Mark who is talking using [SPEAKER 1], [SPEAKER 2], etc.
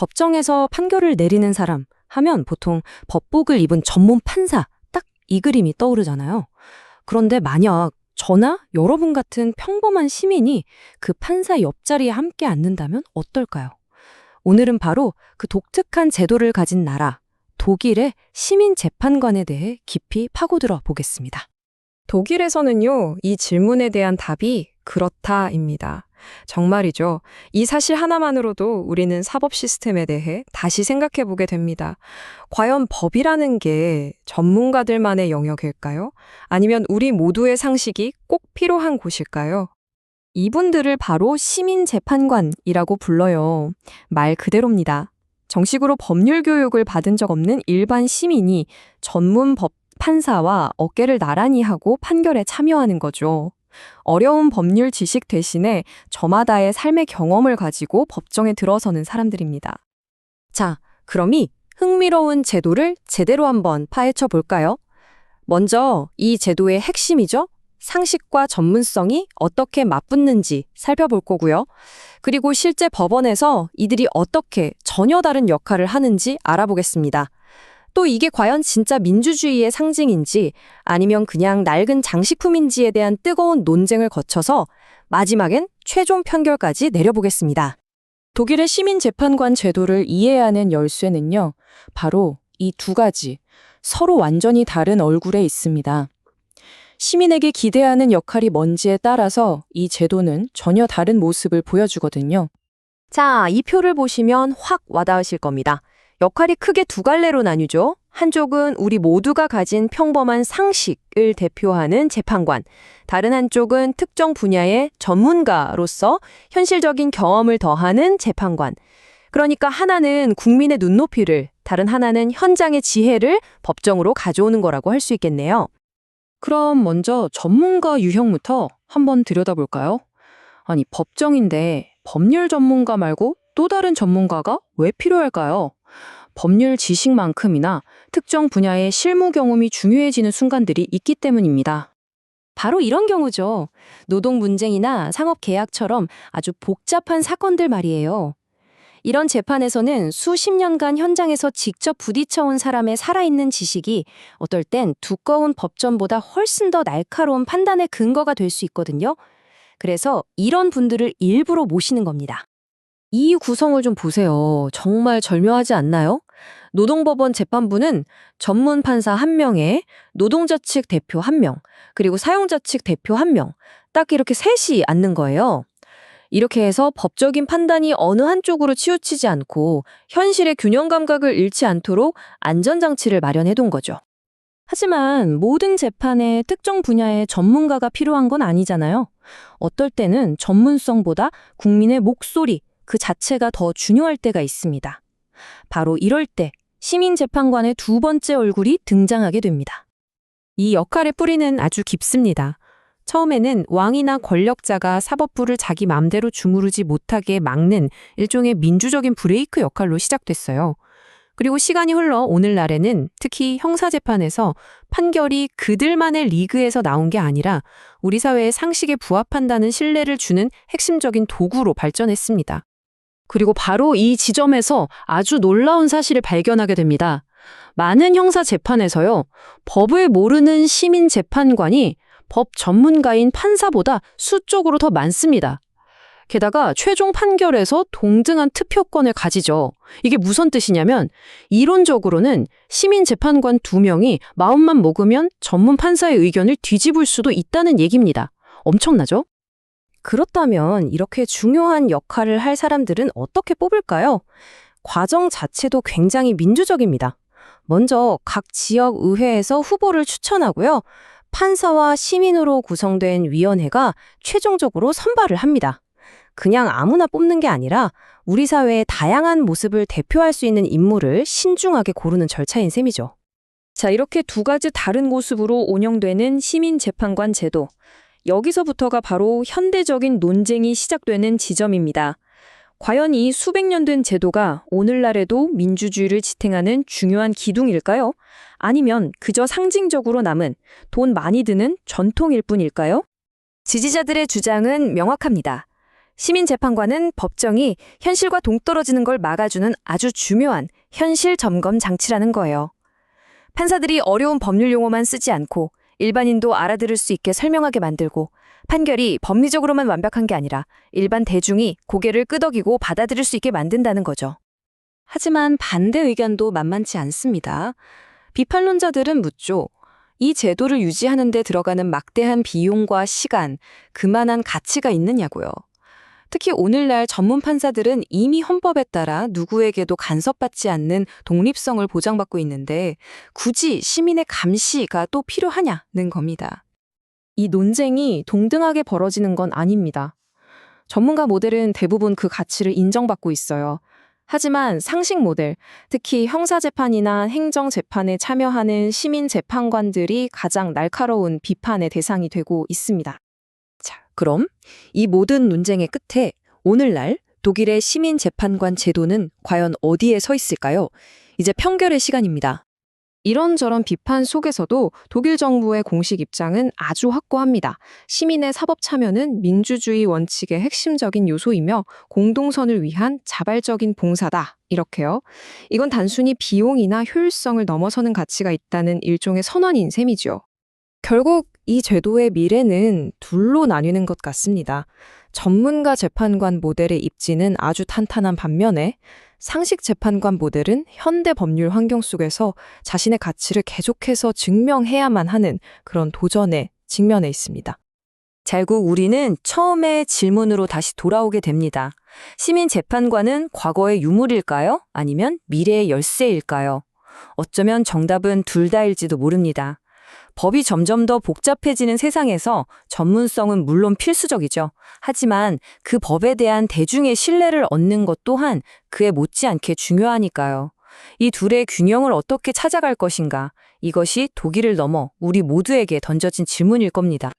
[SPEAKER 1] 법정에서 판결을 내리는 사람 하면 보통 법복을 입은 전문 판사, 딱 이 그림이 떠오르잖아요. 그런데 만약 저나 여러분 같은 평범한 시민이 그 판사 옆자리에 함께 앉는다면 어떨까요? 오늘은 바로 그 독특한 제도를 가진 나라, 독일의 시민 재판관에 대해 깊이 파고들어 보겠습니다. 독일에서는요, 이 질문에 대한 답이 그렇다입니다. 정말이죠. 이 사실 하나만으로도 우리는 사법 시스템에 대해 다시 생각해 보게 됩니다. 과연 법이라는 게 전문가들만의 영역일까요? 아니면 우리 모두의 상식이 꼭 필요한 곳일까요? 이분들을 바로 시민재판관이라고 불러요. 말 그대로입니다. 정식으로 법률 교육을 받은 적 없는 일반 시민이 전문 법 판사와 어깨를 나란히 하고 판결에 참여하는 거죠. 어려운 법률 지식 대신에 저마다의 삶의 경험을 가지고 법정에 들어서는 사람들입니다. 자, 그럼 이 흥미로운 제도를 제대로 한번 파헤쳐 볼까요? 먼저 이 제도의 핵심이죠. 상식과 전문성이 어떻게 맞붙는지 살펴볼 거고요. 그리고 실제 법원에서 이들이 어떻게 전혀 다른 역할을 하는지 알아보겠습니다. 또 이게 과연 진짜 민주주의의 상징인지 아니면 그냥 낡은 장식품인지에 대한 뜨거운 논쟁을 거쳐서 마지막엔 최종 판결까지 내려보겠습니다. 독일의 시민재판관 제도를 이해하는 열쇠는요, 바로 이 두 가지, 서로 완전히 다른 얼굴에 있습니다. 시민에게 기대하는 역할이 뭔지에 따라서 이 제도는 전혀 다른 모습을 보여주거든요. 자, 이 표를 보시면 확 와닿으실 겁니다. 역할이 크게 두 갈래로 나뉘죠. 한쪽은 우리 모두가 가진 평범한 상식을 대표하는 재판관, 다른 한쪽은 특정 분야의 전문가로서 현실적인 경험을 더하는 재판관. 그러니까 하나는 국민의 눈높이를, 다른 하나는 현장의 지혜를 법정으로 가져오는 거라고 할 수 있겠네요. 그럼 먼저 전문가 유형부터 한번 들여다볼까요? 아니, 법정인데 법률 전문가 말고 또 다른 전문가가 왜 필요할까요? 법률 지식만큼이나 특정 분야의 실무 경험이 중요해지는 순간들이 있기 때문입니다. 바로 이런 경우죠. 노동 분쟁이나 상업 계약처럼 아주 복잡한 사건들 말이에요. 이런 재판에서는 수십 년간 현장에서 직접 부딪혀온 사람의 살아있는 지식이 어떨 땐 두꺼운 법전보다 훨씬 더 날카로운 판단의 근거가 될 수 있거든요. 그래서 이런 분들을 일부러 모시는 겁니다. 이 구성을 좀 보세요. 정말 절묘하지 않나요? 노동법원 재판부는 전문 판사 1명에 노동자 측 대표 1명, 그리고 사용자 측 대표 1명, 딱 이렇게 셋이 앉는 거예요. 이렇게 해서 법적인 판단이 어느 한쪽으로 치우치지 않고 현실의 균형 감각을 잃지 않도록 안전장치를 마련해둔 거죠. 하지만 모든 재판에 특정 분야의 전문가가 필요한 건 아니잖아요. 어떨 때는 전문성보다 국민의 목소리, 그 자체가 더 중요할 때가 있습니다. 바로 이럴 때 시민재판관의 두 번째 얼굴이 등장하게 됩니다. 이 역할의 뿌리는 아주 깊습니다. 처음에는 왕이나 권력자가 사법부를 자기 맘대로 주무르지 못하게 막는 일종의 민주적인 브레이크 역할로 시작됐어요. 그리고 시간이 흘러 오늘날에는 특히 형사재판에서 판결이 그들만의 리그에서 나온 게 아니라 우리 사회의 상식에 부합한다는 신뢰를 주는 핵심적인 도구로 발전했습니다. 그리고 바로 이 지점에서 아주 놀라운 사실을 발견하게 됩니다. 많은 형사재판에서요, 법을 모르는 시민재판관이 법 전문가인 판사보다 수적으로 더 많습니다. 게다가 최종 판결에서 동등한 투표권을 가지죠. 이게 무슨 뜻이냐면 이론적으로는 시민재판관 2명이 마음만 먹으면 전문 판사의 의견을 뒤집을 수도 있다는 얘기입니다. 엄청나죠? 그렇다면 이렇게 중요한 역할을 할 사람들은 어떻게 뽑을까요? 과정 자체도 굉장히 민주적입니다. 먼저 각 지역 의회에서 후보를 추천하고요. 판사와 시민으로 구성된 위원회가 최종적으로 선발을 합니다. 그냥 아무나 뽑는 게 아니라 우리 사회의 다양한 모습을 대표할 수 있는 인물을 신중하게 고르는 절차인 셈이죠. 자, 이렇게 두 가지 다른 모습으로 운영되는 시민재판관 제도. 여기서부터가 바로 현대적인 논쟁이 시작되는 지점입니다. 과연 이 수백 년 된 제도가 오늘날에도 민주주의를 지탱하는 중요한 기둥일까요? 아니면 그저 상징적으로 남은 돈 많이 드는 전통일 뿐일까요? 지지자들의 주장은 명확합니다. 시민재판관은 법정이 현실과 동떨어지는 걸 막아주는 아주 중요한 현실 점검 장치라는 거예요. 판사들이 어려운 법률 용어만 쓰지 않고 일반인도 알아들을 수 있게 설명하게 만들고 판결이 법리적으로만 완벽한 게 아니라 일반 대중이 고개를 끄덕이고 받아들일 수 있게 만든다는 거죠. 하지만 반대 의견도 만만치 않습니다. 비판론자들은 묻죠. 이 제도를 유지하는 데 들어가는 막대한 비용과 시간, 그만한 가치가 있느냐고요. 특히 오늘날 전문 판사들은 이미 헌법에 따라 누구에게도 간섭받지 않는 독립성을 보장받고 있는데 굳이 시민의 감시가 또 필요하냐는 겁니다. 이 논쟁이 동등하게 벌어지는 건 아닙니다. 전문가 모델은 대부분 그 가치를 인정받고 있어요. 하지만 상식 모델, 특히 형사재판이나 행정재판에 참여하는 시민재판관들이 가장 날카로운 비판의 대상이 되고 있습니다. 자, 그럼 이 모든 논쟁의 끝에 오늘날 독일의 시민재판관 제도는 과연 어디에 서 있을까요? 이제 판결의 시간입니다. 이런저런 비판 속에서도 독일 정부의 공식 입장은 아주 확고합니다. 시민의 사법 참여는 민주주의 원칙의 핵심적인 요소이며 공동선을 위한 자발적인 봉사다. 이렇게요. 이건 단순히 비용이나 효율성을 넘어서는 가치가 있다는 일종의 선언인 셈이죠. 결국 이 제도의 미래는 둘로 나뉘는 것 같습니다. 전문가 재판관 모델의 입지는 아주 탄탄한 반면에 상식 재판관 모델은 현대 법률 환경 속에서 자신의 가치를 계속해서 증명해야만 하는 그런 도전에 직면해 있습니다. 결국 우리는 처음의 질문으로 다시 돌아오게 됩니다. 시민 재판관은 과거의 유물일까요? 아니면 미래의 열쇠일까요? 어쩌면 정답은 둘 다일지도 모릅니다. 법이 점점 더 복잡해지는 세상에서 전문성은 물론 필수적이죠. 하지만 그 법에 대한 대중의 신뢰를 얻는 것 또한 그에 못지않게 중요하니까요. 이 둘의 균형을 어떻게 찾아갈 것인가? 이것이 독일을 넘어 우리 모두에게 던져진 질문일 겁니다.